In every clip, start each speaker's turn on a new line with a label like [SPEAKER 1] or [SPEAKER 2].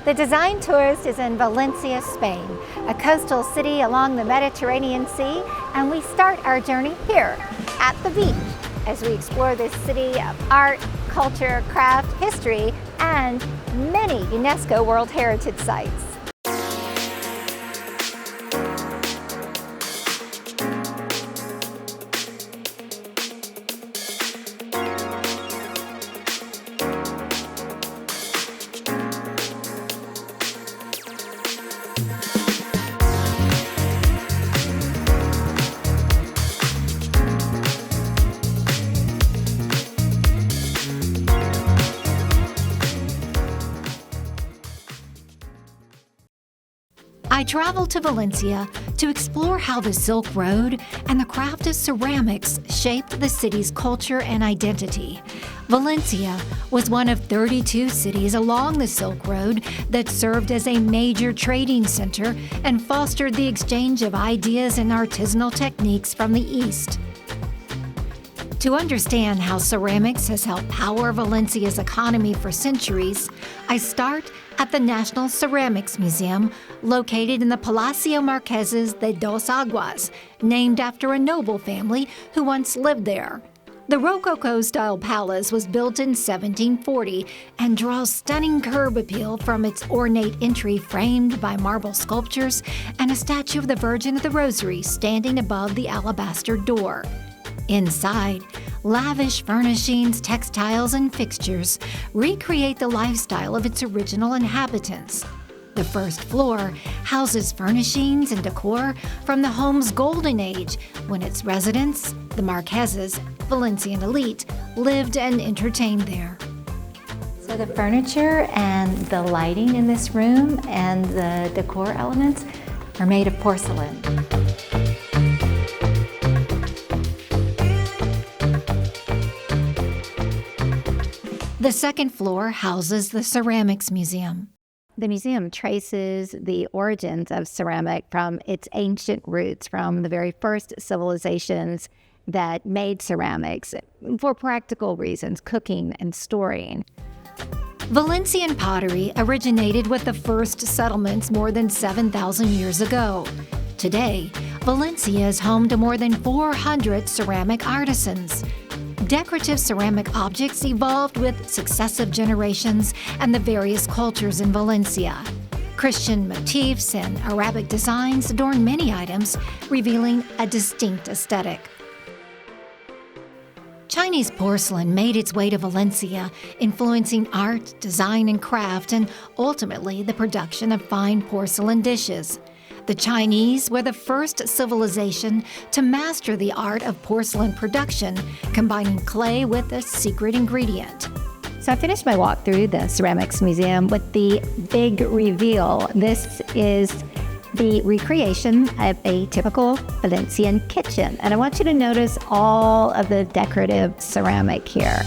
[SPEAKER 1] The Design Tourist is in Valencia, Spain, a coastal city along the Mediterranean Sea, and we start our journey here at the beach as we explore this city of art, culture, craft, history, and many UNESCO World Heritage Sites.
[SPEAKER 2] I traveled to Valencia to explore how the Silk Road and the craft of ceramics shaped the city's culture and identity. Valencia was one of 32 cities along the Silk Road that served as a major trading center and fostered the exchange of ideas and artisanal techniques from the East. To understand how ceramics has helped power Valencia's economy for centuries, I start at the National Ceramics Museum, located in the Palacio Marqueses de Dos Aguas, named after a noble family who once lived there. The Rococo-style palace was built in 1740 and draws stunning curb appeal from its ornate entry framed by marble sculptures and a statue of the Virgin of the Rosary standing above the alabaster door. Inside, lavish furnishings, textiles, and fixtures recreate the lifestyle of its original inhabitants. The first floor houses furnishings and decor from the home's golden age, when its residents, the Marqueses, Valencian elite, lived and entertained there.
[SPEAKER 1] So the furniture and the lighting in this room and the decor elements are made of porcelain.
[SPEAKER 2] The second floor houses the Ceramics Museum.
[SPEAKER 1] The museum traces the origins of ceramic from its ancient roots, from the very first civilizations that made ceramics for practical reasons, cooking and storing.
[SPEAKER 2] Valencian pottery originated with the first settlements more than 7,000 years ago. Today, Valencia is home to more than 400 ceramic artisans. Decorative ceramic objects evolved with successive generations and the various cultures in Valencia. Christian motifs and Arabic designs adorn many items, revealing a distinct aesthetic. Chinese porcelain made its way to Valencia, influencing art, design, and craft, and ultimately the production of fine porcelain dishes. The Chinese were the first civilization to master the art of porcelain production, combining clay with a secret ingredient.
[SPEAKER 1] So I finished my walk through the Ceramics Museum with the big reveal. This is the recreation of a typical Valencian kitchen. And I want you to notice all of the decorative ceramic here.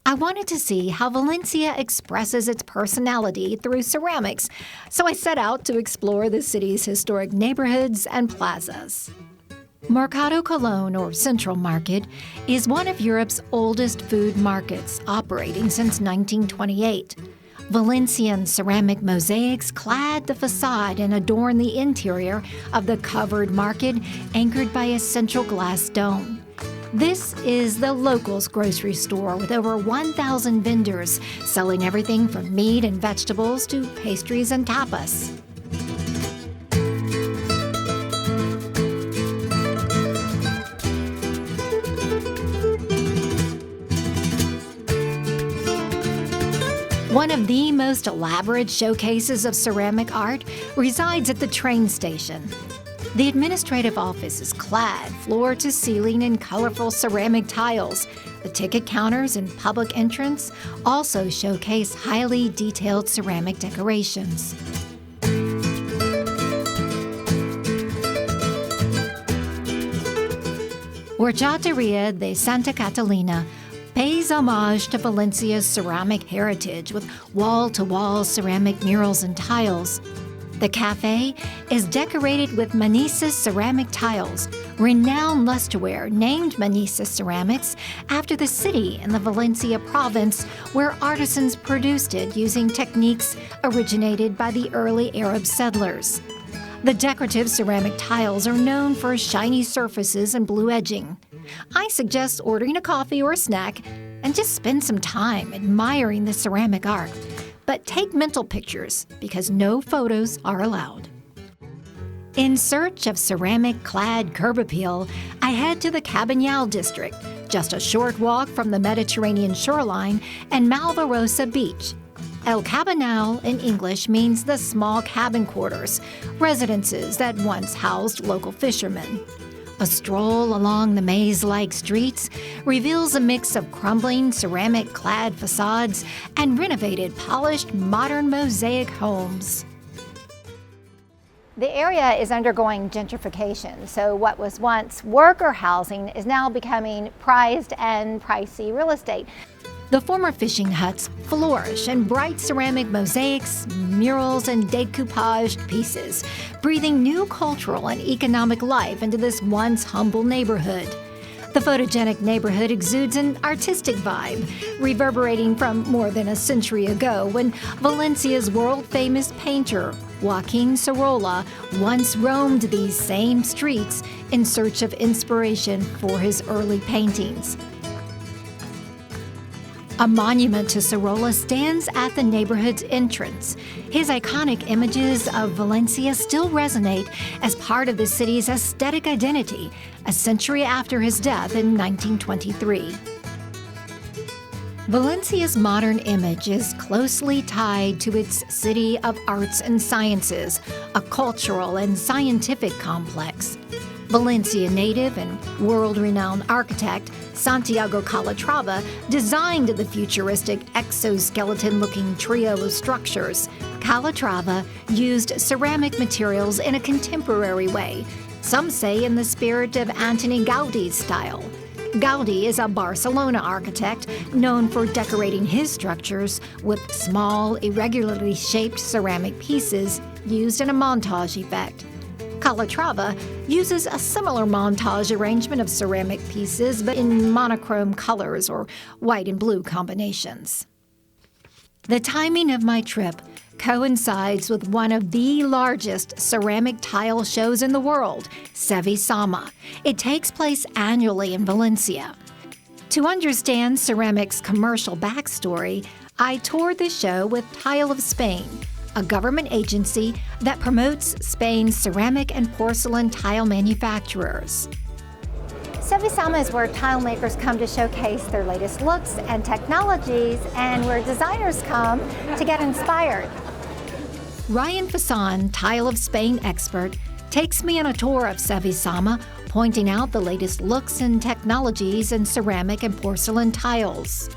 [SPEAKER 2] I wanted to see how Valencia expresses its personality through ceramics, so I set out to explore the city's historic neighborhoods and plazas. Mercado Colón, or Central Market, is one of Europe's oldest food markets, operating since 1928. Valencian ceramic mosaics clad the facade and adorn the interior of the covered market, anchored by a central glass dome. This is the locals' grocery store with over 1,000 vendors selling everything from meat and vegetables to pastries and tapas. One of the most elaborate showcases of ceramic art resides at the train station. The administrative office is clad floor to ceiling in colorful ceramic tiles. The ticket counters and public entrance also showcase highly detailed ceramic decorations. Horchateria de Santa Catalina pays homage to Valencia's ceramic heritage with wall-to-wall ceramic murals and tiles. The cafe is decorated with Manises ceramic tiles, renowned lusterware named Manises Ceramics after the city in the Valencia province where artisans produced it using techniques originated by the early Arab settlers. The decorative ceramic tiles are known for shiny surfaces and blue edging. I suggest ordering a coffee or a snack and just spend some time admiring the ceramic art. But take mental pictures because no photos are allowed. In search of ceramic-clad curb appeal, I head to the Cabanyal District, just a short walk from the Mediterranean shoreline and Malvarosa Beach. El Cabanyal in English means the small cabin quarters, residences that once housed local fishermen. A stroll along the maze-like streets reveals a mix of crumbling ceramic-clad facades and renovated, polished, modern mosaic homes.
[SPEAKER 1] The area is undergoing gentrification, so what was once worker housing is now becoming prized and pricey real estate.
[SPEAKER 2] The former fishing huts flourish in bright ceramic mosaics, murals, and decoupaged pieces, breathing new cultural and economic life into this once humble neighborhood. The photogenic neighborhood exudes an artistic vibe, reverberating from more than a century ago when Valencia's world-famous painter, Joaquin Sorolla, once roamed these same streets in search of inspiration for his early paintings. A monument to Sorolla stands at the neighborhood's entrance. His iconic images of Valencia still resonate as part of the city's aesthetic identity, a century after his death in 1923. Valencia's modern image is closely tied to its city of arts and sciences, a cultural and scientific complex. Valencia native and world-renowned architect Santiago Calatrava designed the futuristic exoskeleton-looking trio of structures. Calatrava used ceramic materials in a contemporary way, some say in the spirit of Antoni Gaudi's style. Gaudi is a Barcelona architect known for decorating his structures with small, irregularly shaped ceramic pieces used in a montage effect. Calatrava uses a similar montage arrangement of ceramic pieces, but in monochrome colors or white and blue combinations. The timing of my trip coincides with one of the largest ceramic tile shows in the world, CEVISAMA. It takes place annually in Valencia. To understand ceramic's commercial backstory, I toured the show with Tile of Spain, a government agency that promotes Spain's ceramic and porcelain tile manufacturers.
[SPEAKER 1] CEVISAMA is where tile makers come to showcase their latest looks and technologies, and where designers come to get inspired.
[SPEAKER 2] Ryan Fasson, Tile of Spain expert, takes me on a tour of CEVISAMA, pointing out the latest looks and technologies in ceramic and porcelain tiles.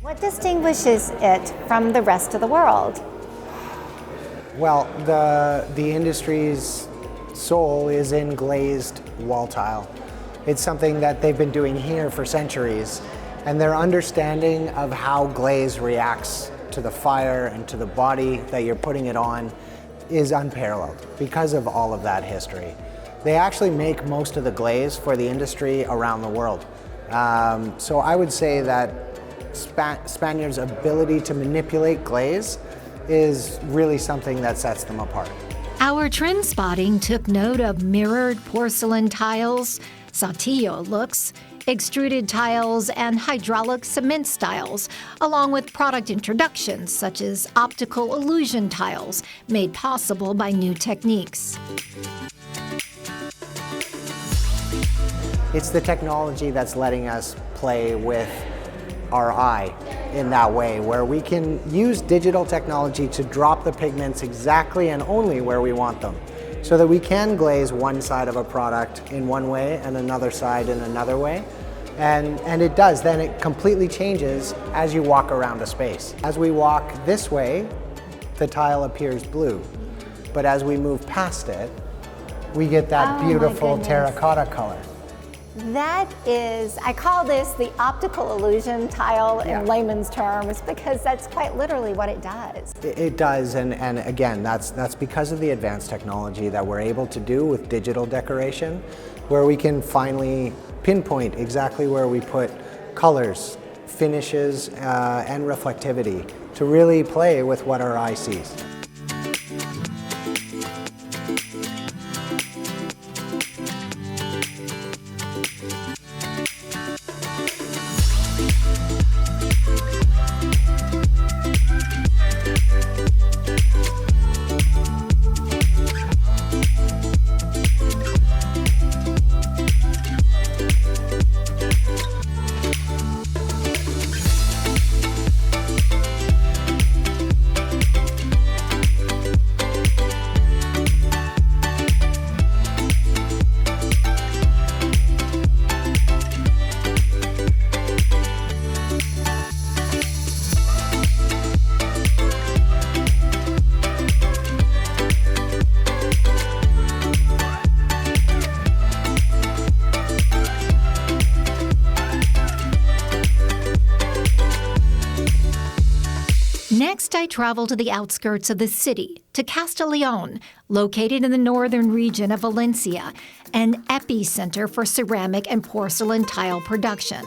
[SPEAKER 1] What distinguishes it from the rest of the world?
[SPEAKER 3] Well, the industry's soul is in glazed wall tile. It's something that they've been doing here for centuries, and their understanding of how glaze reacts to the fire and to the body that you're putting it on is unparalleled because of all of that history. They actually make most of the glaze for the industry around the world. So I would say that Spaniards' ability to manipulate glaze is really something that sets them apart.
[SPEAKER 2] Our trend spotting took note of mirrored porcelain tiles, saltillo looks, extruded tiles, and hydraulic cement styles, along with product introductions such as optical illusion tiles made possible by new techniques.
[SPEAKER 3] It's the technology that's letting us play with our eye in that way, where we can use digital technology to drop the pigments exactly and only where we want them, so that we can glaze one side of a product in one way and another side in another way. And it does, then it completely changes as you walk around a space. As we walk this way, the tile appears blue, but as we move past it, we get that beautiful terracotta color.
[SPEAKER 1] That is, I call this the optical illusion tile in layman's terms, because that's quite literally what it does.
[SPEAKER 3] It does, and again, that's because of the advanced technology that we're able to do with digital decoration, where we can finally pinpoint exactly where we put colors, finishes, and reflectivity to really play with what our eye sees.
[SPEAKER 2] Next, I travel to the outskirts of the city, to Castellon, located in the northern region of Valencia, an epicenter for ceramic and porcelain tile production.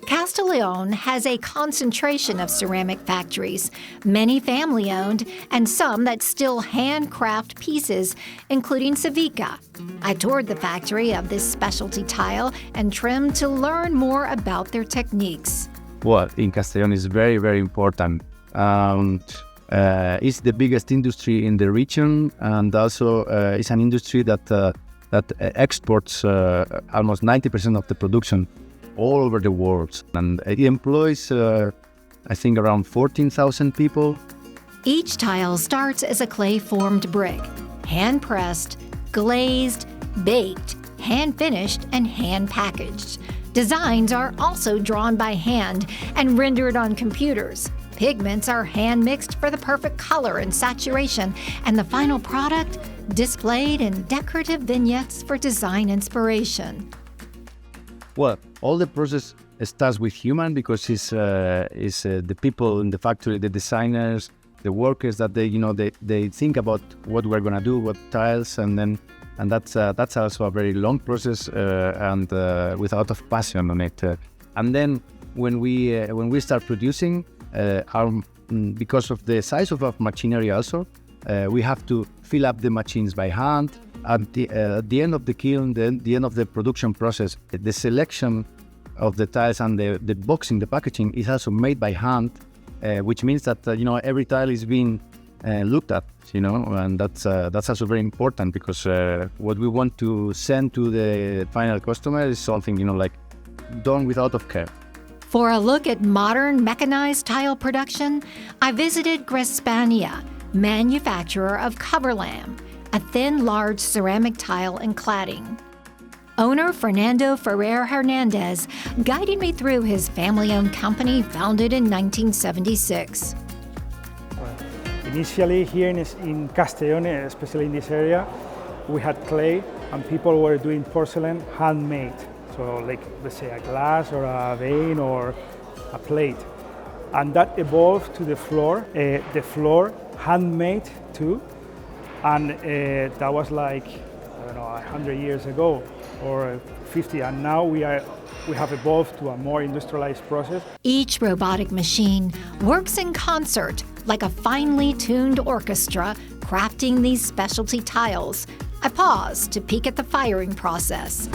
[SPEAKER 2] Castellon has a concentration of ceramic factories, many family-owned, and some that still handcraft pieces, including CEVISAMA. I toured the factory of this specialty tile and trim to learn more about their techniques.
[SPEAKER 4] Well, in Castellon is very, very important. It's the biggest industry in the region, and also it's an industry that exports almost 90% of the production all over the world, and it employs, I think, around 14,000 people.
[SPEAKER 2] Each tile starts as a clay-formed brick, hand-pressed, glazed, baked, hand-finished, and hand-packaged. Designs are also drawn by hand and rendered on computers. Pigments are hand-mixed for the perfect color and saturation, and the final product displayed in decorative vignettes for design inspiration.
[SPEAKER 4] Well, all the process starts with human, because it's the people in the factory, the designers, the workers, that they think about what we're gonna do, what tiles, and that's also a very long process and with a lot of passion on it. And then when we start producing, because of the size of our machinery also, we have to fill up the machines by hand. At the end of the kiln, the end of the production process, the selection of the tiles and the boxing, the packaging is also made by hand, which means that every tile is being looked at, and that's also very important, because what we want to send to the final customer is something like done with a lot of care.
[SPEAKER 2] For a look at modern mechanized tile production, I visited Grespania, manufacturer of cover lamb, a thin, large ceramic tile and cladding. Owner Fernando Ferrer Hernandez guided me through his family-owned company founded in 1976.
[SPEAKER 5] Initially here in Castellon, especially in this area, we had clay and people were doing porcelain handmade. So like, let's say, a glass or a vein or a plate. And that evolved to the floor handmade too. And that was like, I don't know, 100 years ago or 50. And now we have evolved to a more industrialized process.
[SPEAKER 2] Each robotic machine works in concert like a finely tuned orchestra, crafting these specialty tiles. I pause to peek at the firing process.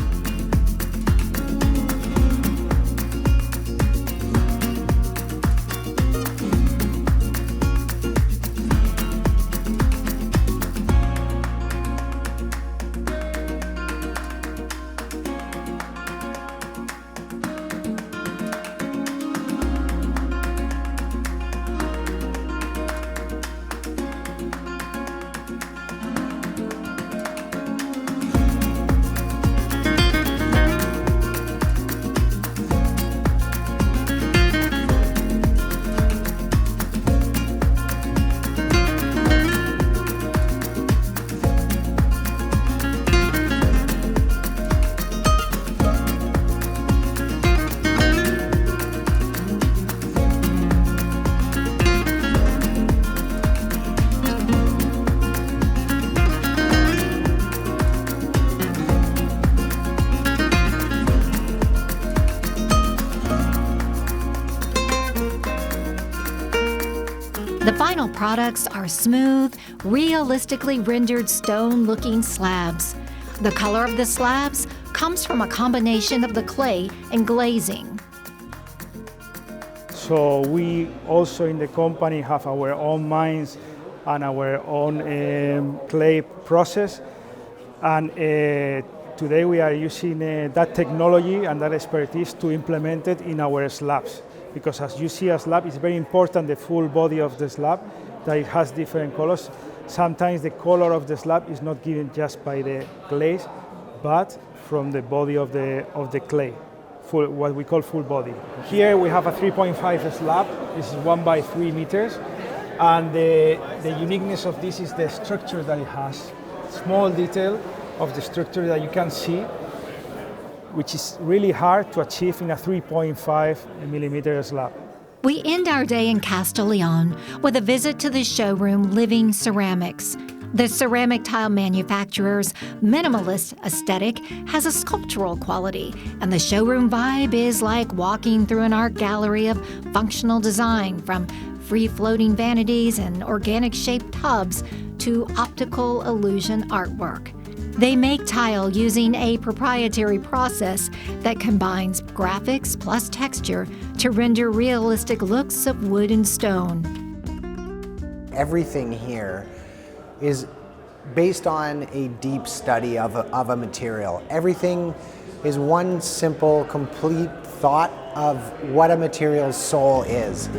[SPEAKER 2] products are smooth, realistically rendered stone-looking slabs. The color of the slabs comes from a combination of the clay and glazing.
[SPEAKER 5] So we also in the company have our own mines and our own clay process. And today we are using that technology and that expertise to implement it in our slabs. Because as you see, a slab is very important, the full body of the slab, that it has different colors. Sometimes the color of the slab is not given just by the glaze, but from the body of the clay, what we call full body. Here we have a 3.5 slab. This is 1 by 3 meters. And the uniqueness of this is the structure that it has. Small detail of the structure that you can see, which is really hard to achieve in a 3.5 millimeter slab.
[SPEAKER 2] We end our day in Castellon with a visit to the showroom Living Ceramics. The ceramic tile manufacturer's minimalist aesthetic has a sculptural quality, and the showroom vibe is like walking through an art gallery of functional design, from free-floating vanities and organic-shaped tubs to optical illusion artwork. They make tile using a proprietary process that combines graphics plus texture to render realistic looks of wood and stone.
[SPEAKER 3] Everything here is based on a deep study of a material. Everything is one simple, complete thought of what a material's soul is.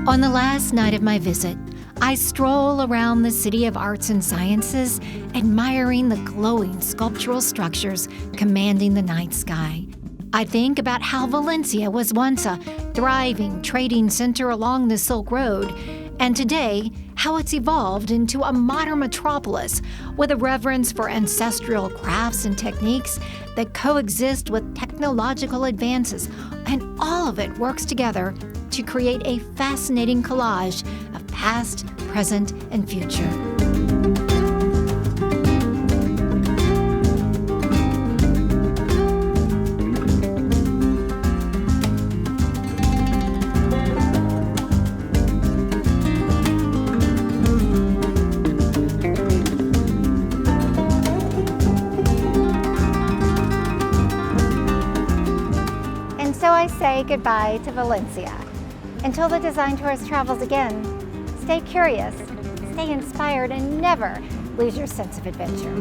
[SPEAKER 2] On the last night of my visit, I stroll around the City of Arts and Sciences, admiring the glowing sculptural structures commanding the night sky. I think about how Valencia was once a thriving trading center along the Silk Road, and today, how it's evolved into a modern metropolis with a reverence for ancestral crafts and techniques that coexist with technological advances, and all of it works together to create a fascinating collage of past, present, and future.
[SPEAKER 1] And so I say goodbye to Valencia. Until the Design Tourist travels again, stay curious, stay inspired, and never lose your sense of adventure.